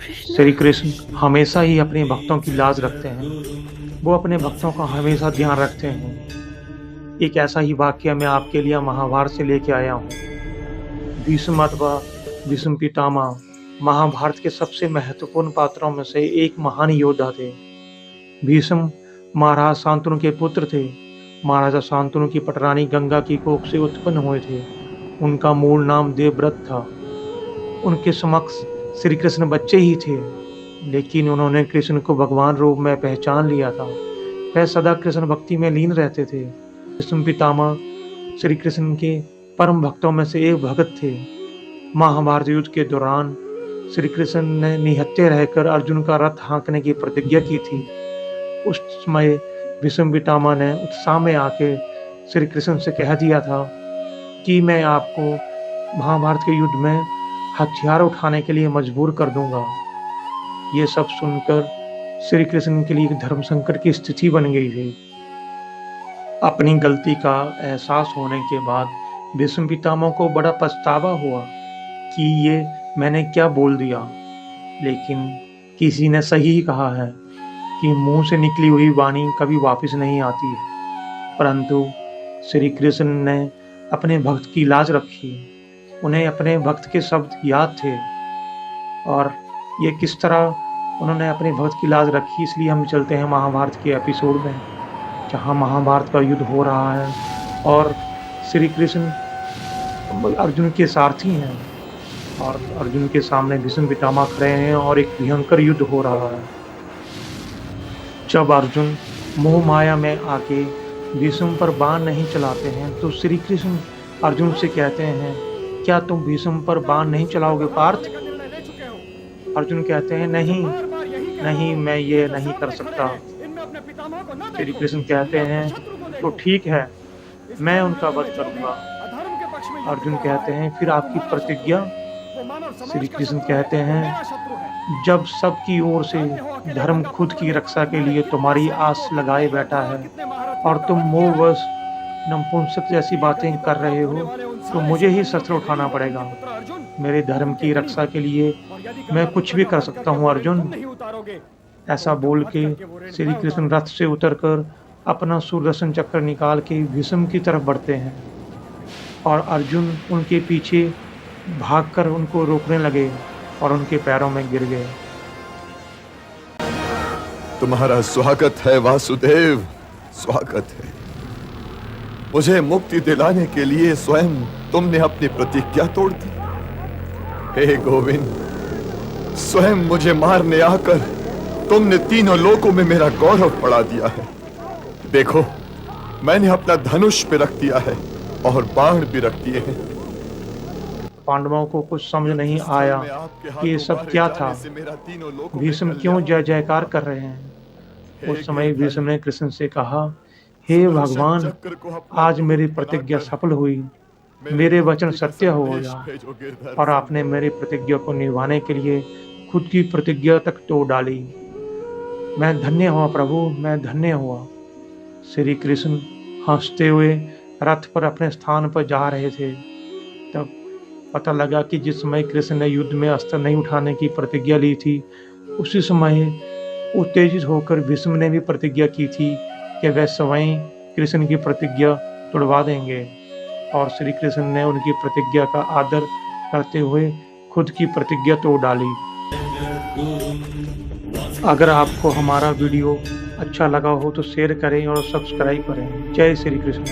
श्री कृष्ण हमेशा ही अपने भक्तों की लाज रखते हैं। वो अपने भक्तों का हमेशा ध्यान रखते हैं। एक ऐसा ही वाक्य मैं आपके लिए महाभारत से लेके आया हूँ। भीष्म अथवा भीष्म पितामह महाभारत के सबसे महत्वपूर्ण पात्रों में से एक महान योद्धा थे। भीष्म महाराज शांतनु के पुत्र थे। महाराजा शांतनु की पटरानी गंगा की कोख से उत्पन्न हुए थे। उनका मूल नाम देवव्रत था। उनके समक्ष श्री कृष्ण बच्चे ही थे, लेकिन उन्होंने कृष्ण को भगवान रूप में पहचान लिया था। वह सदा कृष्ण भक्ति में लीन रहते थे। भीष्म पितामह श्री कृष्ण के परम भक्तों में से एक भगत थे। महाभारत युद्ध के दौरान श्री कृष्ण ने निहत्थे रहकर अर्जुन का रथ हाँकने की प्रतिज्ञा की थी। उस समय भीष्म पितामह ने उत्साह में आके श्री कृष्ण से कह दिया था कि मैं आपको महाभारत के युद्ध में हथियार उठाने के लिए मजबूर कर दूंगा। ये सब सुनकर श्री कृष्ण के लिए एक धर्म संकट की स्थिति बन गई थी। अपनी गलती का एहसास होने के बाद भीष्म पितामह को बड़ा पछतावा हुआ कि ये मैंने क्या बोल दिया। लेकिन किसी ने सही कहा है कि मुंह से निकली हुई वाणी कभी वापस नहीं आती है। परंतु श्री कृष्ण ने अपने भक्त की लाज रखी। उन्हें अपने भक्त के शब्द याद थे और ये किस तरह उन्होंने अपने भक्त की लाज रखी, इसलिए हम चलते हैं महाभारत के एपिसोड में, जहाँ महाभारत का युद्ध हो रहा है और श्री कृष्ण अर्जुन के सारथी हैं और अर्जुन के सामने भीष्म पितामह खड़े हैं और एक भयंकर युद्ध हो रहा है। जब अर्जुन मोह माया में आके भीष्म पर बाण नहीं चलाते हैं तो श्री कृष्ण अर्जुन से कहते हैं, क्या तुम भीष्म पर बाण नहीं चलाओगे पार्थ? अर्जुन कहते हैं, नहीं, मैं ये नहीं कर सकता। श्री कृष्ण कहते हैं, तो ठीक है, मैं उनका वध करूंगा। अर्जुन कहते हैं, फिर आपकी प्रतिज्ञा? श्री कृष्ण कहते हैं, जब सबकी ओर से धर्म खुद की रक्षा के लिए तुम्हारी आस लगाए बैठा है और तुम मोहवश नपुंसक जैसी बातें कर रहे हो, तो मुझे ही शस्त्र उठाना पड़ेगा। मेरे धर्म की रक्षा के लिए मैं कुछ भी कर सकता हूँ अर्जुन। ऐसा बोल के श्री कृष्ण रथ से उतरकर अपना सुदर्शन चक्र निकाल के भीष्म की तरफ बढ़ते हैं और अर्जुन उनके पीछे भागकर उनको रोकने लगे और उनके पैरों में गिर गए। तुम्हारा स्वागत है वासुदेव, स्वागत है। मुझे मुक्ति दिलाने के लिए स्वयं तुमने अपनी प्रतिज्ञा तोड़ दी। हे गोविंद, स्वयं मुझे मारने आकर तुमने तीनों लोकों में मेरा गौरव बढ़ा दिया है। देखो, मैंने अपना धनुष पे रख दिया है और बाण भी रख दिए हैं। पांडवों को कुछ समझ नहीं आया कि ये सब क्या था। भीष्म क्यों जय जयकार कर रहे हैं। उस समय भीष्म ने कृष्ण से कहा, हे भगवान, आज मेरी प्रतिज्ञा सफल हुई। मेरे वचन सत्य हो गया और आपने मेरी प्रतिज्ञा को निभाने के लिए खुद की प्रतिज्ञा तक तोड़ डाली। मैं धन्य हुआ प्रभु, मैं धन्य हुआ। श्री कृष्ण हंसते हुए रथ पर अपने स्थान पर जा रहे थे। तब पता लगा कि जिस समय कृष्ण ने युद्ध में अस्त्र नहीं उठाने की प्रतिज्ञा ली थी, उसी समय उत्तेजित होकर भीष्म ने भी प्रतिज्ञा की थी कि वह स्वयं कृष्ण की प्रतिज्ञा तोड़वा देंगे और श्री कृष्ण ने उनकी प्रतिज्ञा का आदर करते हुए खुद की प्रतिज्ञा तोड़ डाली। अगर आपको हमारा वीडियो अच्छा लगा हो तो शेयर करें और सब्सक्राइब करें। जय श्री कृष्ण।